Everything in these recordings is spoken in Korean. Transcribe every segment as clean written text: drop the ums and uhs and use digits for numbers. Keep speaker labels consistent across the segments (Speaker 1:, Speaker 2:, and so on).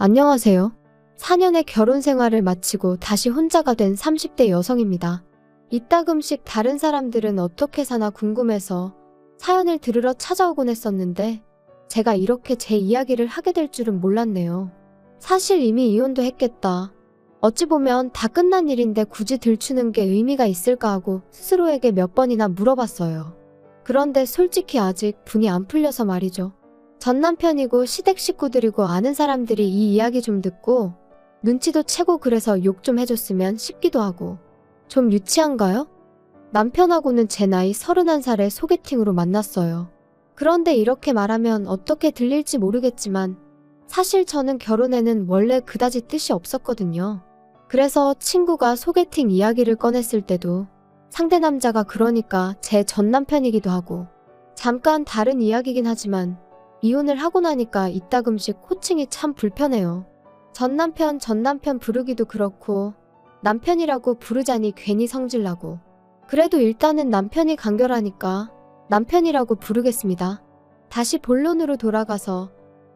Speaker 1: 안녕하세요. 4년의 결혼 생활을 마치고 다시 혼자가 된 30대 여성입니다. 이따금씩 다른 사람들은 어떻게 사나 궁금해서 사연을 들으러 찾아오곤 했었는데 제가 이렇게 제 이야기를 하게 될 줄은 몰랐네요. 사실 이미 이혼도 했겠다. 어찌 보면 다 끝난 일인데 굳이 들추는 게 의미가 있을까 하고 스스로에게 몇 번이나 물어봤어요. 그런데 솔직히 아직 분이 안 풀려서 말이죠. 전 남편이고 시댁 식구들이고 아는 사람들이 이 이야기 좀 듣고 눈치도 채고 그래서 욕 좀 해줬으면 싶기도 하고. 좀 유치한가요? 남편하고는 제 나이 31살에 소개팅으로 만났어요. 그런데 이렇게 말하면 어떻게 들릴지 모르겠지만 사실 저는 결혼에는 원래 그다지 뜻이 없었거든요. 그래서 친구가 소개팅 이야기를 꺼냈을 때도 상대 남자가 그러니까 제 전 남편이기도 하고 잠깐 다른 이야기긴 하지만 이혼을 하고 나니까 이따금씩 호칭이 참 불편해요. 전 남편 부르기도 그렇고 남편이라고 부르자니 괜히 성질나고. 그래도 일단은 남편이 간결하니까 남편이라고 부르겠습니다. 다시 본론으로 돌아가서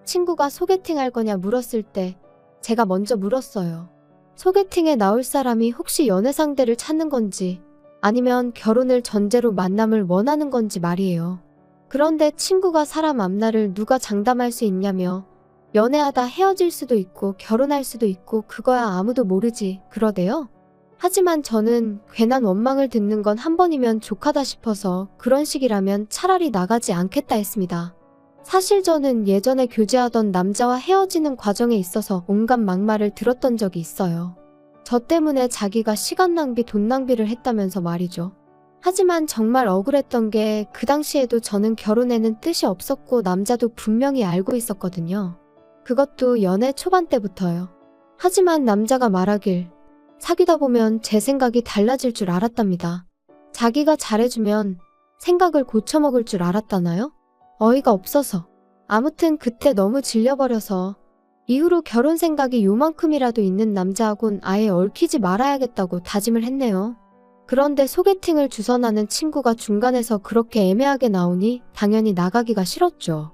Speaker 1: 친구가 소개팅 할 거냐 물었을 때 제가 먼저 물었어요. 소개팅에 나올 사람이 혹시 연애 상대를 찾는 건지 아니면 결혼을 전제로 만남을 원하는 건지 말이에요. 그런데 친구가 사람 앞날을 누가 장담할 수 있냐며 연애하다 헤어질 수도 있고 결혼할 수도 있고 그거야 아무도 모르지 그러대요. 하지만 저는 괜한 원망을 듣는 건 한 번이면 족하다 싶어서 그런 식이라면 차라리 나가지 않겠다 했습니다. 사실 저는 예전에 교제하던 남자와 헤어지는 과정에 있어서 온갖 막말을 들었던 적이 있어요. 저 때문에 자기가 시간 낭비, 돈 낭비를 했다면서 말이죠. 하지만 정말 억울했던 게 그 당시에도 저는 결혼에는 뜻이 없었고 남자도 분명히 알고 있었거든요. 그것도 연애 초반 때부터요. 하지만 남자가 말하길 사귀다 보면 제 생각이 달라질 줄 알았답니다. 자기가 잘해주면 생각을 고쳐먹을 줄 알았다나요? 어이가 없어서. 아무튼 그때 너무 질려버려서 이후로 결혼 생각이 요만큼이라도 있는 남자하곤 아예 얽히지 말아야겠다고 다짐을 했네요. 그런데 소개팅을 주선하는 친구가 중간에서 그렇게 애매하게 나오니 당연히 나가기가 싫었죠.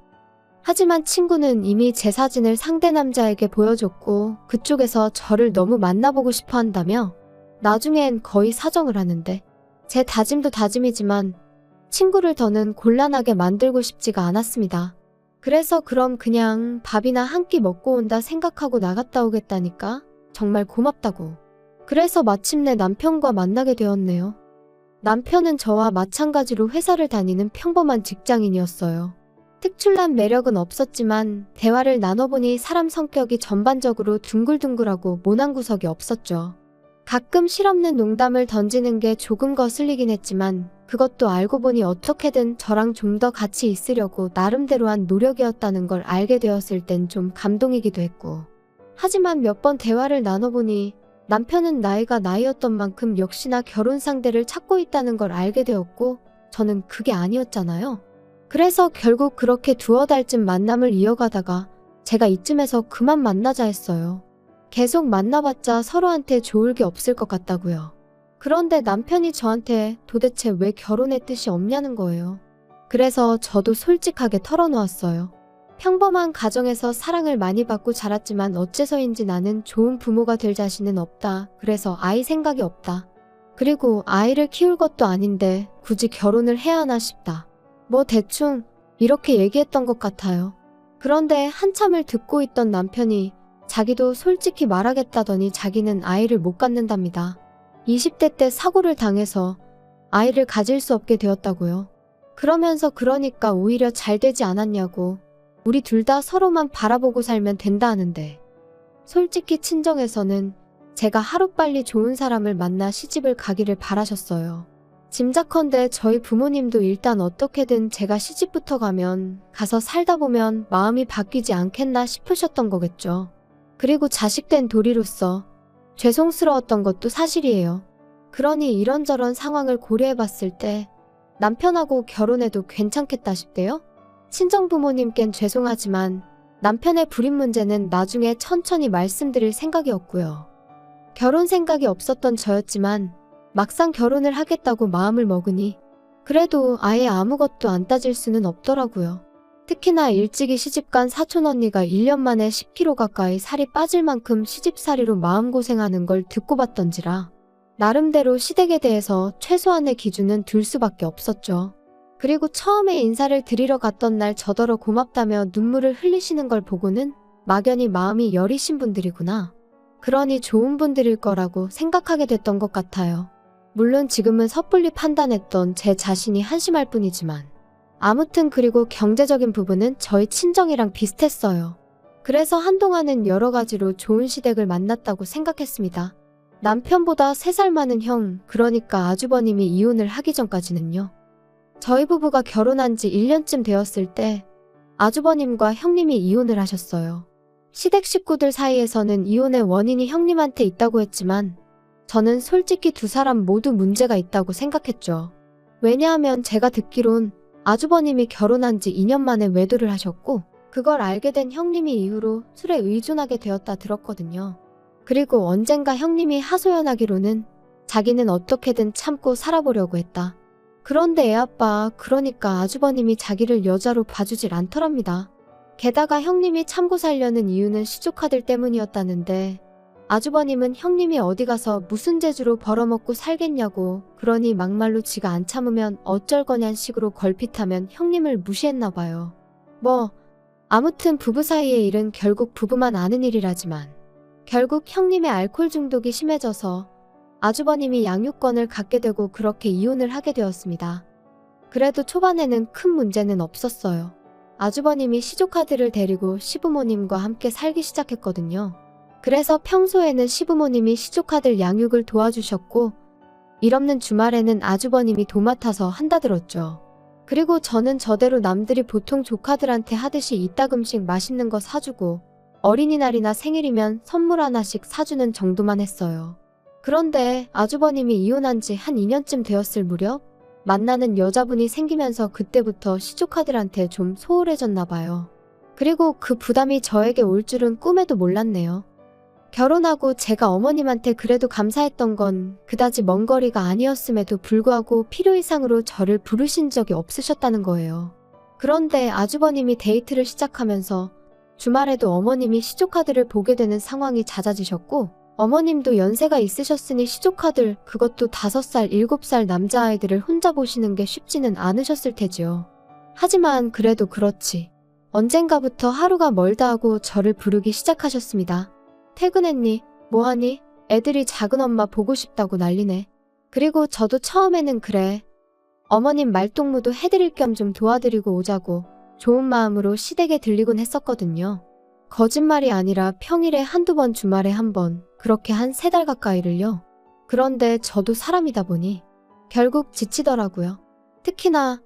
Speaker 1: 하지만 친구는 이미 제 사진을 상대 남자에게 보여줬고 그쪽에서 저를 너무 만나보고 싶어 한다며 나중엔 거의 사정을 하는데 제 다짐도 다짐이지만 친구를 더는 곤란하게 만들고 싶지가 않았습니다. 그래서 그럼 그냥 밥이나 한 끼 먹고 온다 생각하고 나갔다 오겠다니까 정말 고맙다고. 그래서 마침내 남편과 만나게 되었네요. 남편은 저와 마찬가지로 회사를 다니는 평범한 직장인이었어요. 특출난 매력은 없었지만 대화를 나눠보니 사람 성격이 전반적으로 둥글둥글하고 모난 구석이 없었죠. 가끔 실없는 농담을 던지는 게 조금 거슬리긴 했지만 그것도 알고 보니 어떻게든 저랑 좀 더 같이 있으려고 나름대로 한 노력이었다는 걸 알게 되었을 땐 좀 감동이기도 했고. 하지만 몇 번 대화를 나눠보니 남편은 나이가 나이였던 만큼 역시나 결혼 상대를 찾고 있다는 걸 알게 되었고 저는 그게 아니었잖아요. 그래서 결국 그렇게 두어 달쯤 만남을 이어가다가 제가 이쯤에서 그만 만나자 했어요. 계속 만나봤자 서로한테 좋을 게 없을 것 같다고요. 그런데 남편이 저한테 도대체 왜 결혼의 뜻이 없냐는 거예요. 그래서 저도 솔직하게 털어놓았어요. 평범한 가정에서 사랑을 많이 받고 자랐지만 어째서인지 나는 좋은 부모가 될 자신은 없다. 그래서 아이 생각이 없다. 그리고 아이를 키울 것도 아닌데 굳이 결혼을 해야 하나 싶다. 뭐 대충 이렇게 얘기했던 것 같아요. 그런데 한참을 듣고 있던 남편이 자기도 솔직히 말하겠다더니 자기는 아이를 못 갖는답니다. 20대 때 사고를 당해서 아이를 가질 수 없게 되었다고요. 그러면서 그러니까 오히려 잘 되지 않았냐고. 우리 둘 다 서로만 바라보고 살면 된다 하는데 솔직히 친정에서는 제가 하루빨리 좋은 사람을 만나 시집을 가기를 바라셨어요. 짐작컨대 저희 부모님도 일단 어떻게든 제가 시집부터 가면 가서 살다 보면 마음이 바뀌지 않겠나 싶으셨던 거겠죠. 그리고 자식된 도리로서 죄송스러웠던 것도 사실이에요. 그러니 이런저런 상황을 고려해봤을 때 남편하고 결혼해도 괜찮겠다 싶대요. 친정부모님께는 죄송하지만 남편의 불임 문제는 나중에 천천히 말씀드릴 생각이었고요. 결혼 생각이 없었던 저였지만 막상 결혼을 하겠다고 마음을 먹으니 그래도 아예 아무것도 안 따질 수는 없더라고요. 특히나 일찍이 시집간 사촌 언니가 1년 만에 10kg 가까이 살이 빠질 만큼 시집살이로 마음고생하는 걸 듣고 봤던지라 나름대로 시댁에 대해서 최소한의 기준은 둘 수밖에 없었죠. 그리고 처음에 인사를 드리러 갔던 날 저더러 고맙다며 눈물을 흘리시는 걸 보고는 막연히 마음이 여리신 분들이구나. 그러니 좋은 분들일 거라고 생각하게 됐던 것 같아요. 물론 지금은 섣불리 판단했던 제 자신이 한심할 뿐이지만 아무튼 그리고 경제적인 부분은 저희 친정이랑 비슷했어요. 그래서 한동안은 여러 가지로 좋은 시댁을 만났다고 생각했습니다. 남편보다 3살 많은 형, 그러니까 아주버님이 이혼을 하기 전까지는요. 저희 부부가 결혼한 지 1년쯤 되었을 때 아주버님과 형님이 이혼을 하셨어요. 시댁 식구들 사이에서는 이혼의 원인이 형님한테 있다고 했지만 저는 솔직히 두 사람 모두 문제가 있다고 생각했죠. 왜냐하면 제가 듣기론 아주버님이 결혼한 지 2년 만에 외도를 하셨고 그걸 알게 된 형님이 이후로 술에 의존하게 되었다 들었거든요. 그리고 언젠가 형님이 하소연하기로는 자기는 어떻게든 참고 살아보려고 했다. 그런데 애아빠, 그러니까 아주버님이 자기를 여자로 봐주질 않더랍니다. 게다가 형님이 참고 살려는 이유는 시조카들 때문이었다는데 아주버님은 형님이 어디 가서 무슨 재주로 벌어먹고 살겠냐고, 그러니 막말로 지가 안 참으면 어쩔 거냔 식으로 걸핏하면 형님을 무시했나 봐요. 아무튼 부부 사이의 일은 결국 부부만 아는 일이라지만 결국 형님의 알코올 중독이 심해져서 아주버님이 양육권을 갖게 되고 그렇게 이혼을 하게 되었습니다. 그래도 초반에는 큰 문제는 없었어요. 아주버님이 시조카들을 데리고 시부모님과 함께 살기 시작했거든요. 그래서 평소에는 시부모님이 시조카들 양육을 도와주셨고 일 없는 주말에는 아주버님이 도맡아서 한다 들었죠. 그리고 저는 저대로 남들이 보통 조카들한테 하듯이 이따금씩 맛있는 거 사주고 어린이날이나 생일이면 선물 하나씩 사주는 정도만 했어요. 그런데 아주버님이 이혼한 지 한 2년쯤 되었을 무렵 만나는 여자분이 생기면서 그때부터 시조카들한테 좀 소홀해졌나 봐요. 그리고 그 부담이 저에게 올 줄은 꿈에도 몰랐네요. 결혼하고 제가 어머님한테 그래도 감사했던 건 그다지 먼 거리가 아니었음에도 불구하고 필요 이상으로 저를 부르신 적이 없으셨다는 거예요. 그런데 아주버님이 데이트를 시작하면서 주말에도 어머님이 시조카들을 보게 되는 상황이 잦아지셨고 어머님도 연세가 있으셨으니 시조카들, 그것도 5살, 7살 남자아이들을 혼자 보시는 게 쉽지는 않으셨을 테지요. 하지만 그래도 그렇지. 언젠가부터 하루가 멀다 하고 저를 부르기 시작하셨습니다. 퇴근했니? 뭐하니? 애들이 작은엄마 보고 싶다고 난리네. 그리고 저도 처음에는 그래. 어머님 말동무도 해드릴 겸 좀 도와드리고 오자고 좋은 마음으로 시댁에 들리곤 했었거든요. 거짓말이 아니라 평일에 한두 번, 주말에 한 번, 그렇게 한 3달 가까이를요. 그런데 저도 사람이다 보니 결국 지치더라고요. 특히나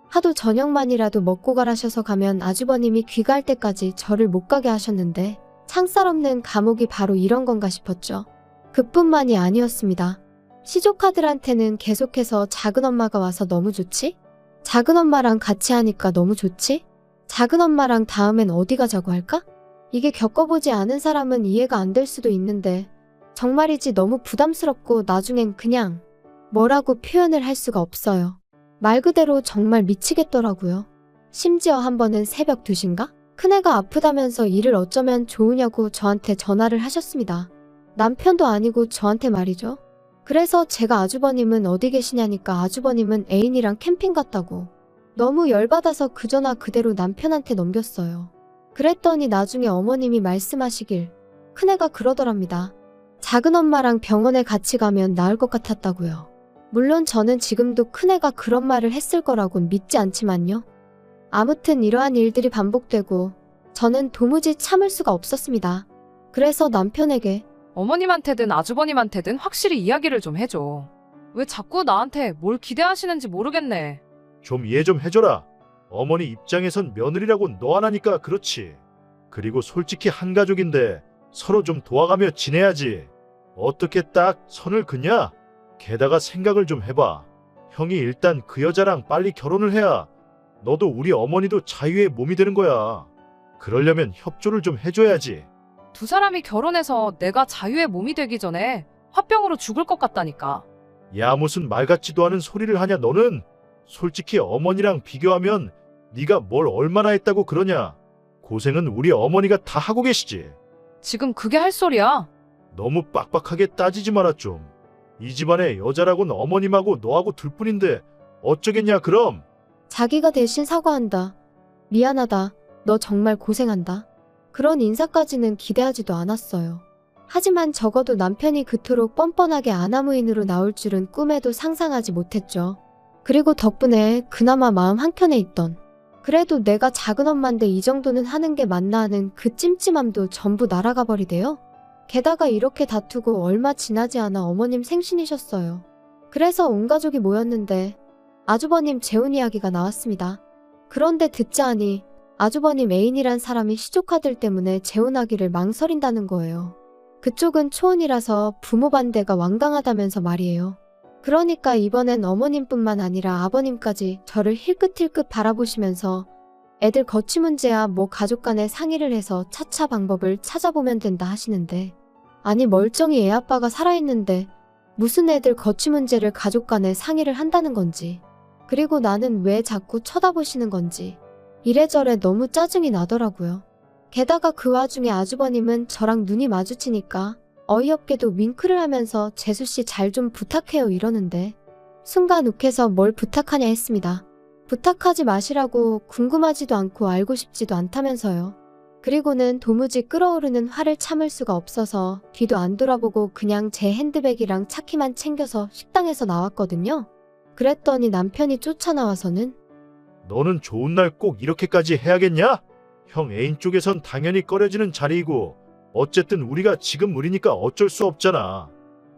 Speaker 1: 하도 저녁만이라도 먹고 가라셔서 가면 아주버님이 귀가할 때까지 저를 못 가게 하셨는데 창살 없는 감옥이 바로 이런 건가 싶었죠. 그뿐만이 아니었습니다. 시조카들한테는 계속해서 작은엄마가 와서 너무 좋지? 작은엄마랑 같이 하니까 너무 좋지? 작은엄마랑 다음엔 어디 가자고 할까? 이게 겪어보지 않은 사람은 이해가 안 될 수도 있는데 정말이지 너무 부담스럽고 나중엔 그냥 뭐라고 표현을 할 수가 없어요. 말 그대로 정말 미치겠더라고요. 심지어 한 번은 새벽 2시인가? 큰애가 아프다면서 일을 어쩌면 좋으냐고 저한테 전화를 하셨습니다. 남편도 아니고 저한테 말이죠. 그래서 제가 아주버님은 어디 계시냐니까 아주버님은 애인이랑 캠핑 갔다고. 너무 열받아서 그 전화 그대로 남편한테 넘겼어요. 그랬더니 나중에 어머님이 말씀하시길 큰애가 그러더랍니다. 작은엄마랑 병원에 같이 가면 나을 것 같았다고요. 물론 저는 지금도 큰애가 그런 말을 했을 거라고는 믿지 않지만요. 아무튼 이러한 일들이 반복되고 저는 도무지 참을 수가 없었습니다. 그래서 남편에게
Speaker 2: 어머님한테든 아주버님한테든 확실히 이야기를 좀 해줘. 왜 자꾸 나한테 뭘 기대하시는지 모르겠네.
Speaker 3: 좀 이해 좀 해줘라. 어머니 입장에선 며느리라고 너 하나니까 그렇지. 그리고 솔직히 한 가족인데 서로 좀 도와가며 지내야지. 어떻게 딱 선을 그냐? 게다가 생각을 좀 해봐. 형이 일단 그 여자랑 빨리 결혼을 해야 너도 우리 어머니도 자유의 몸이 되는 거야. 그러려면 협조를 좀 해줘야지.
Speaker 2: 두 사람이 결혼해서 내가 자유의 몸이 되기 전에 화병으로 죽을 것 같다니까.
Speaker 3: 야, 무슨 말 같지도 않은 소리를 하냐 너는? 솔직히 어머니랑 비교하면 네가 뭘 얼마나 했다고 그러냐. 고생은 우리 어머니가 다 하고 계시지.
Speaker 2: 지금 그게 할 소리야?
Speaker 3: 너무 빡빡하게 따지지 마라 좀. 이 집안의 여자라곤 어머님하고 너하고 둘뿐인데 어쩌겠냐 그럼.
Speaker 1: 자기가 대신 사과한다. 미안하다. 너 정말 고생한다. 그런 인사까지는 기대하지도 않았어요. 하지만 적어도 남편이 그토록 뻔뻔하게 아나무인으로 나올 줄은 꿈에도 상상하지 못했죠. 그리고 덕분에 그나마 마음 한켠에 있던, 그래도 내가 작은 엄마인데 이 정도는 하는 게 맞나 하는 그 찜찜함도 전부 날아가 버리대요. 게다가 이렇게 다투고 얼마 지나지 않아 어머님 생신이셨어요. 그래서 온 가족이 모였는데 아주버님 재혼 이야기가 나왔습니다. 그런데 듣자 하니 아주버님 애인이란 사람이 시조카들 때문에 재혼하기를 망설인다는 거예요. 그쪽은 초혼이라서 부모 반대가 완강하다면서 말이에요. 그러니까 이번엔 어머님뿐만 아니라 아버님까지 저를 힐끗힐끗 바라보시면서 애들 거취 문제야 뭐 가족 간에 상의를 해서 차차 방법을 찾아보면 된다 하시는데, 아니 멀쩡히 애 아빠가 살아있는데 무슨 애들 거취 문제를 가족 간에 상의를 한다는 건지, 그리고 나는 왜 자꾸 쳐다보시는 건지 이래저래 너무 짜증이 나더라고요. 게다가 그 와중에 아주버님은 저랑 눈이 마주치니까 어이없게도 윙크를 하면서 재수씨 잘 좀 부탁해요 이러는데, 순간 욱해서 뭘 부탁하냐 했습니다. 부탁하지 마시라고, 궁금하지도 않고 알고 싶지도 않다면서요. 그리고는 도무지 끓어오르는 화를 참을 수가 없어서 뒤도 안 돌아보고 그냥 제 핸드백이랑 차키만 챙겨서 식당에서 나왔거든요. 그랬더니 남편이 쫓아나와서는
Speaker 3: 너는 좋은 날 꼭 이렇게까지 해야겠냐? 형 애인 쪽에선 당연히 꺼려지는 자리이고 어쨌든 우리가 지금 우리니까 어쩔 수 없잖아.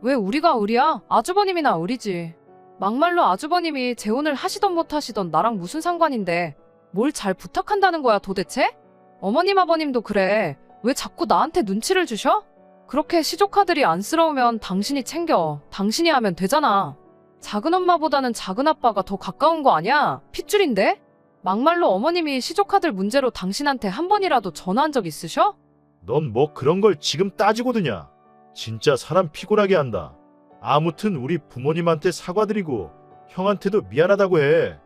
Speaker 2: 왜 우리가 우리야? 아주버님이나 우리지. 막말로 아주버님이 재혼을 하시던 못 하시던 나랑 무슨 상관인데 뭘 잘 부탁한다는 거야 도대체? 어머님 아버님도 그래. 왜 자꾸 나한테 눈치를 주셔? 그렇게 시조카들이 안쓰러우면 당신이 챙겨. 당신이 하면 되잖아. 작은 엄마보다는 작은 아빠가 더 가까운 거 아니야? 핏줄인데? 막말로 어머님이 시조카들 문제로 당신한테 한 번이라도 전화한 적 있으셔?
Speaker 3: 넌 뭐 그런 걸 지금 따지고 드냐? 진짜 사람 피곤하게 한다. 아무튼 우리 부모님한테 사과드리고 형한테도 미안하다고 해.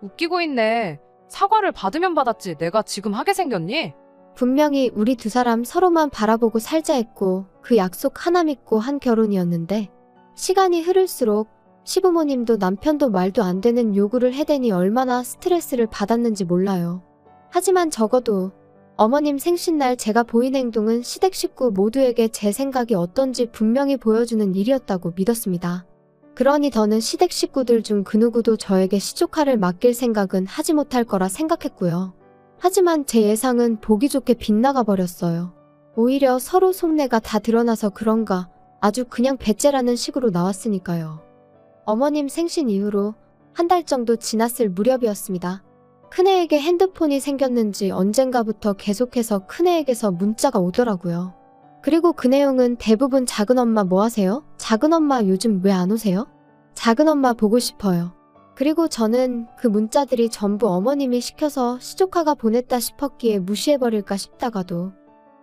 Speaker 2: 웃기고 있네. 사과를 받으면 받았지 내가 지금 하게 생겼니?
Speaker 1: 분명히 우리 두 사람 서로만 바라보고 살자 했고 그 약속 하나 믿고 한 결혼이었는데, 시간이 흐를수록 시부모님도 남편도 말도 안 되는 요구를 해대니 얼마나 스트레스를 받았는지 몰라요. 하지만 적어도 어머님 생신날 제가 보인 행동은 시댁 식구 모두에게 제 생각이 어떤지 분명히 보여주는 일이었다고 믿었습니다. 그러니 더는 시댁 식구들 중 그 누구도 저에게 시조카를 맡길 생각은 하지 못할 거라 생각했고요. 하지만 제 예상은 보기 좋게 빗나가 버렸어요. 오히려 서로 속내가 다 드러나서 그런가 아주 그냥 배째라는 식으로 나왔으니까요. 어머님 생신 이후로 한 달 정도 지났을 무렵이었습니다. 큰애에게 핸드폰이 생겼는지 언젠가부터 계속해서 큰애에게서 문자가 오더라고요. 그리고 그 내용은 대부분 작은엄마 뭐 하세요? 작은엄마 요즘 왜 안 오세요? 작은엄마 보고 싶어요. 그리고 저는 그 문자들이 전부 어머님이 시켜서 시조카가 보냈다 싶었기에 무시해버릴까 싶다가도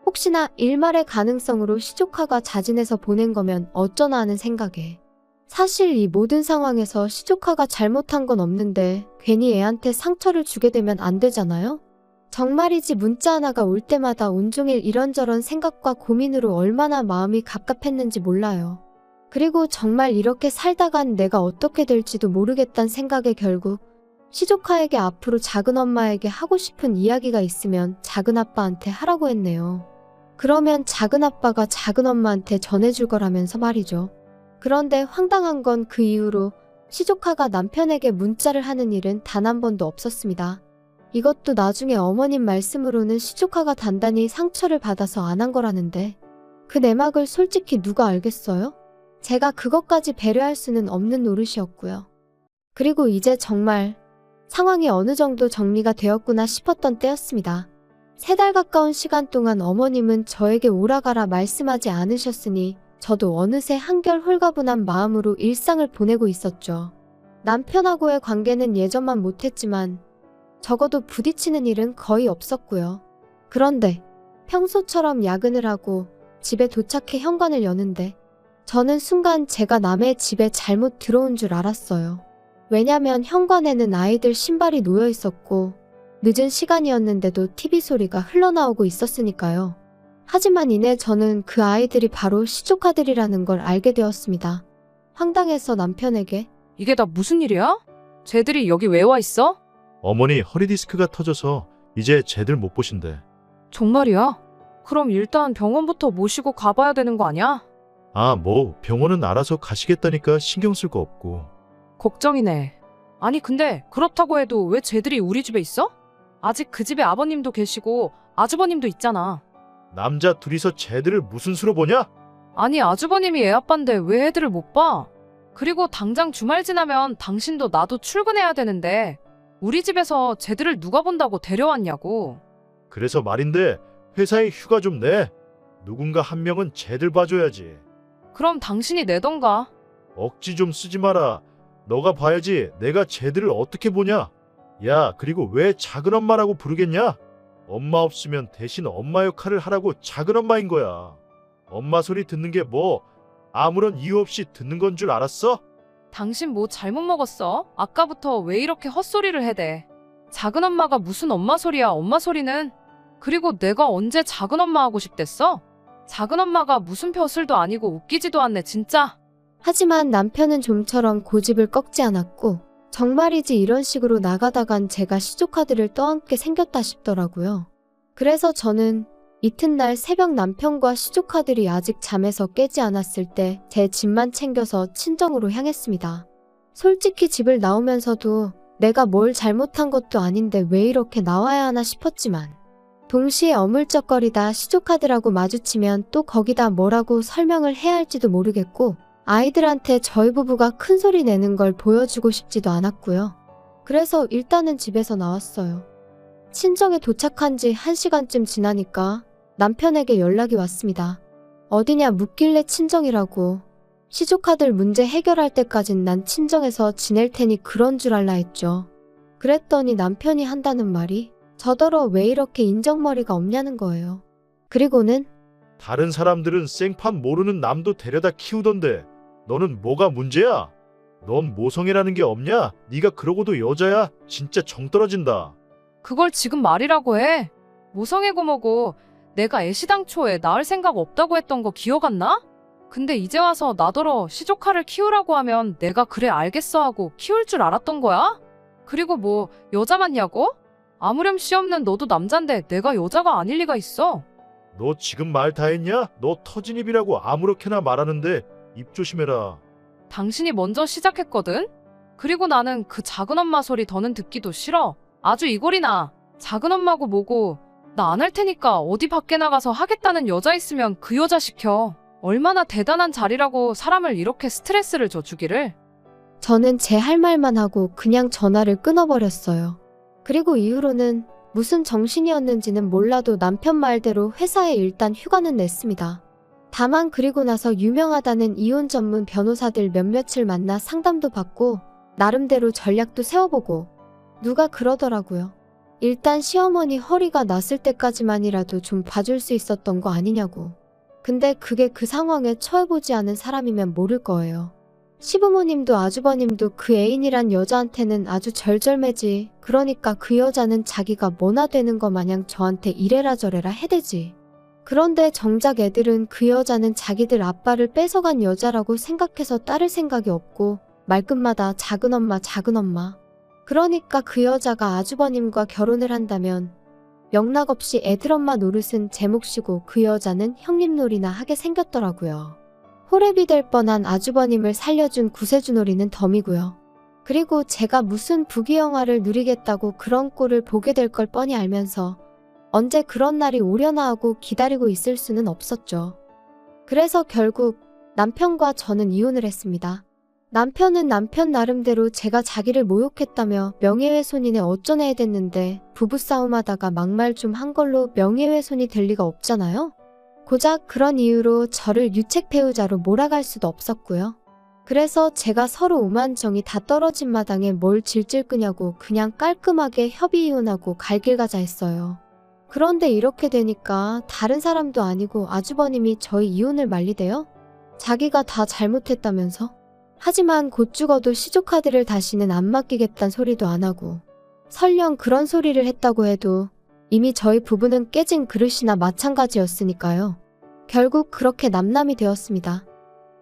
Speaker 1: 혹시나 일말의 가능성으로 시조카가 자진해서 보낸 거면 어쩌나 하는 생각에, 사실 이 모든 상황에서 시조카가 잘못한 건 없는데 괜히 애한테 상처를 주게 되면 안 되잖아요? 정말이지 문자 하나가 올 때마다 온종일 이런저런 생각과 고민으로 얼마나 마음이 갑갑했는지 몰라요. 그리고 정말 이렇게 살다간 내가 어떻게 될지도 모르겠단 생각에 결국 시조카에게 앞으로 작은엄마에게 하고 싶은 이야기가 있으면 작은아빠한테 하라고 했네요. 그러면 작은아빠가 작은엄마한테 전해줄 거라면서 말이죠. 그런데 황당한 건 그 이후로 시조카가 남편에게 문자를 하는 일은 단 한 번도 없었습니다. 이것도 나중에 어머님 말씀으로는 시조카가 단단히 상처를 받아서 안 한 거라는데, 그 내막을 솔직히 누가 알겠어요? 제가 그것까지 배려할 수는 없는 노릇이었고요. 그리고 이제 정말 상황이 어느 정도 정리가 되었구나 싶었던 때였습니다. 3달 가까운 시간 동안 어머님은 저에게 오라가라 말씀하지 않으셨으니 저도 어느새 한결 홀가분한 마음으로 일상을 보내고 있었죠. 남편하고의 관계는 예전만 못했지만 적어도 부딪히는 일은 거의 없었고요. 그런데 평소처럼 야근을 하고 집에 도착해 현관을 여는데 저는 순간 제가 남의 집에 잘못 들어온 줄 알았어요. 왜냐면 현관에는 아이들 신발이 놓여 있었고 늦은 시간이었는데도 TV 소리가 흘러나오고 있었으니까요. 하지만 이내 저는 그 아이들이 바로 시조카들이라는 걸 알게 되었습니다. 황당해서 남편에게
Speaker 2: 이게 다 무슨 일이야? 쟤들이 여기 왜 와 있어?
Speaker 3: 어머니 허리디스크가 터져서 이제 쟤들 못 보신대.
Speaker 2: 정말이야? 그럼 일단 병원부터 모시고 가봐야 되는 거 아니야?
Speaker 3: 아, 뭐 병원은 알아서 가시겠다니까 신경 쓸 거 없고.
Speaker 2: 걱정이네. 아니 근데 그렇다고 해도 왜 쟤들이 우리 집에 있어? 아직 그 집에 아버님도 계시고 아주버님도 있잖아.
Speaker 3: 남자 둘이서 쟤들을 무슨 수로 보냐?
Speaker 2: 아니 아주버님이 애 아빠인데 왜 애들을 못 봐? 그리고 당장 주말 지나면 당신도 나도 출근해야 되는데 우리 집에서 쟤들을 누가 본다고 데려왔냐고.
Speaker 3: 그래서 말인데 회사에 휴가 좀 내. 누군가 한 명은 쟤들 봐줘야지.
Speaker 2: 그럼 당신이 내던가.
Speaker 3: 억지 좀 쓰지 마라. 너가 봐야지 내가 쟤들을 어떻게 보냐. 야, 그리고 왜 작은 엄마라고 부르겠냐? 엄마 없으면 대신 엄마 역할을 하라고 작은 엄마인 거야. 엄마 소리 듣는 게 뭐 아무런 이유 없이 듣는 건 줄 알았어?
Speaker 2: 당신 뭐 잘못 먹었어? 아까부터 왜 이렇게 헛소리를 해대? 작은 엄마가 무슨 엄마 소리야, 엄마 소리는? 그리고 내가 언제 작은 엄마 하고 싶댔어? 작은 엄마가 무슨 벼슬도 아니고 웃기지도 않네, 진짜.
Speaker 1: 하지만 남편은 좀처럼 고집을 꺾지 않았고 정말이지 이런 식으로 나가다간 제가 시조카들을 떠안게 생겼다 싶더라고요. 그래서 저는 이튿날 새벽 남편과 시조카들이 아직 잠에서 깨지 않았을 때 제 짐만 챙겨서 친정으로 향했습니다. 솔직히 집을 나오면서도 내가 뭘 잘못한 것도 아닌데 왜 이렇게 나와야 하나 싶었지만 동시에 어물쩍거리다 시조카들하고 마주치면 또 거기다 뭐라고 설명을 해야 할지도 모르겠고 아이들한테 저희 부부가 큰 소리 내는 걸 보여주고 싶지도 않았고요. 그래서 일단은 집에서 나왔어요. 친정에 도착한 지 1시간쯤 지나니까 남편에게 연락이 왔습니다. 어디냐 묻길래 친정이라고. 시조카들 문제 해결할 때까진 난 친정에서 지낼 테니 그런 줄 알라 했죠. 그랬더니 남편이 한다는 말이 저더러 왜 이렇게 인정머리가 없냐는 거예요. 그리고는
Speaker 3: 다른 사람들은 생판 모르는 남도 데려다 키우던데 너는 뭐가 문제야? 넌 모성애라는 게 없냐? 네가 그러고도 여자야? 진짜 정 떨어진다.
Speaker 2: 그걸 지금 말이라고 해. 모성애고 뭐고 내가 애시당초에 낳을 생각 없다고 했던 거 기억 안 나? 근데 이제 와서 나더러 시조카를 키우라고 하면 내가 그래 알겠어 하고 키울 줄 알았던 거야? 그리고 뭐 여자 맞냐고? 아무렴씨 없는 너도 남잔데 내가 여자가 아닐 리가 있어.
Speaker 3: 너 지금 말 다 했냐? 너 터진 입이라고 아무렇게나 말하는데 입 조심해라.
Speaker 2: 당신이 먼저 시작했거든? 그리고 나는 그 작은 엄마 소리 더는 듣기도 싫어. 아주 이골이나. 작은 엄마고 뭐고 나 안 할 테니까 어디 밖에 나가서 하겠다는 여자 있으면 그 여자 시켜. 얼마나 대단한 자리라고 사람을 이렇게 스트레스를 줘 주기를.
Speaker 1: 저는 제 할 말만 하고 그냥 전화를 끊어버렸어요. 그리고 이후로는 무슨 정신이었는지는 몰라도 남편 말대로 회사에 일단 휴가는 냈습니다. 다만 그리고 나서 유명하다는 이혼 전문 변호사들 몇몇을 만나 상담도 받고 나름대로 전략도 세워보고 누가 그러더라고요. 일단 시어머니 허리가 났을 때까지만이라도 좀 봐줄 수 있었던 거 아니냐고. 근데 그게 그 상황에 처해보지 않은 사람이면 모를 거예요. 시부모님도 아주버님도 그 애인이란 여자한테는 아주 절절매지. 그러니까 그 여자는 자기가 뭐나 되는 거 마냥 저한테 이래라 저래라 해대지. 그런데 정작 애들은 그 여자는 자기들 아빠를 뺏어간 여자라고 생각해서 따를 생각이 없고 말끝마다 작은 엄마 작은 엄마. 그러니까 그 여자가 아주버님과 결혼을 한다면 영락없이 애들 엄마 노릇은 제 몫이고 그 여자는 형님 놀이나 하게 생겼더라고요. 호랩이 될 뻔한 아주버님을 살려준 구세주놀이는 덤이고요. 그리고 제가 무슨 부귀영화를 누리겠다고 그런 꼴을 보게 될 걸 뻔히 알면서 언제 그런 날이 오려나 하고 기다리고 있을 수는 없었죠. 그래서 결국 남편과 저는 이혼을 했습니다. 남편은 남편 나름대로 제가 자기를 모욕했다며 명예훼손이네 어쩌네 해댔는데 부부싸움하다가 막말 좀 한 걸로 명예훼손이 될 리가 없잖아요. 고작 그런 이유로 저를 유책 배우자로 몰아갈 수도 없었고요. 그래서 제가 서로 오만정이 다 떨어진 마당에 뭘 질질 끄냐고 그냥 깔끔하게 협의 이혼하고 갈 길 가자 했어요. 그런데 이렇게 되니까 다른 사람도 아니고 아주버님이 저희 이혼을 말리대요? 자기가 다 잘못했다면서? 하지만 곧 죽어도 시조카들을 다시는 안 맡기겠단 소리도 안 하고 설령 그런 소리를 했다고 해도 이미 저희 부부는 깨진 그릇이나 마찬가지였으니까요. 결국 그렇게 남남이 되었습니다.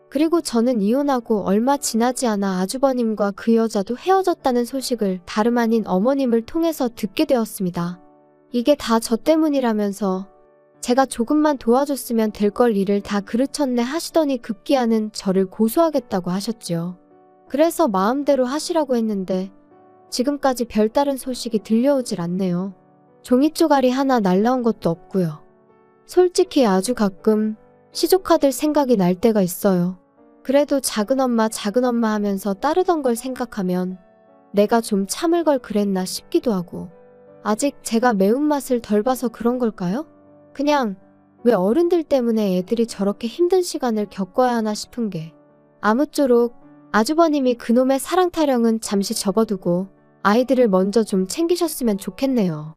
Speaker 1: 그리고 저는 이혼하고 얼마 지나지 않아 아주버님과 그 여자도 헤어졌다는 소식을 다름 아닌 어머님을 통해서 듣게 되었습니다. 이게 다 저 때문이라면서 제가 조금만 도와줬으면 될 걸 일을 다 그르쳤네 하시더니 급기야는 저를 고소하겠다고 하셨지요. 그래서 마음대로 하시라고 했는데 지금까지 별다른 소식이 들려오질 않네요. 종이 쪼가리 하나 날라온 것도 없고요. 솔직히 아주 가끔 시조카들 생각이 날 때가 있어요. 그래도 작은엄마 하면서 따르던 걸 생각하면 내가 좀 참을 걸 그랬나 싶기도 하고 아직 제가 매운맛을 덜 봐서 그런 걸까요? 그냥 왜 어른들 때문에 애들이 저렇게 힘든 시간을 겪어야 하나 싶은 게 아무쪼록 아주버님이 그놈의 사랑 타령은 잠시 접어두고 아이들을 먼저 좀 챙기셨으면 좋겠네요.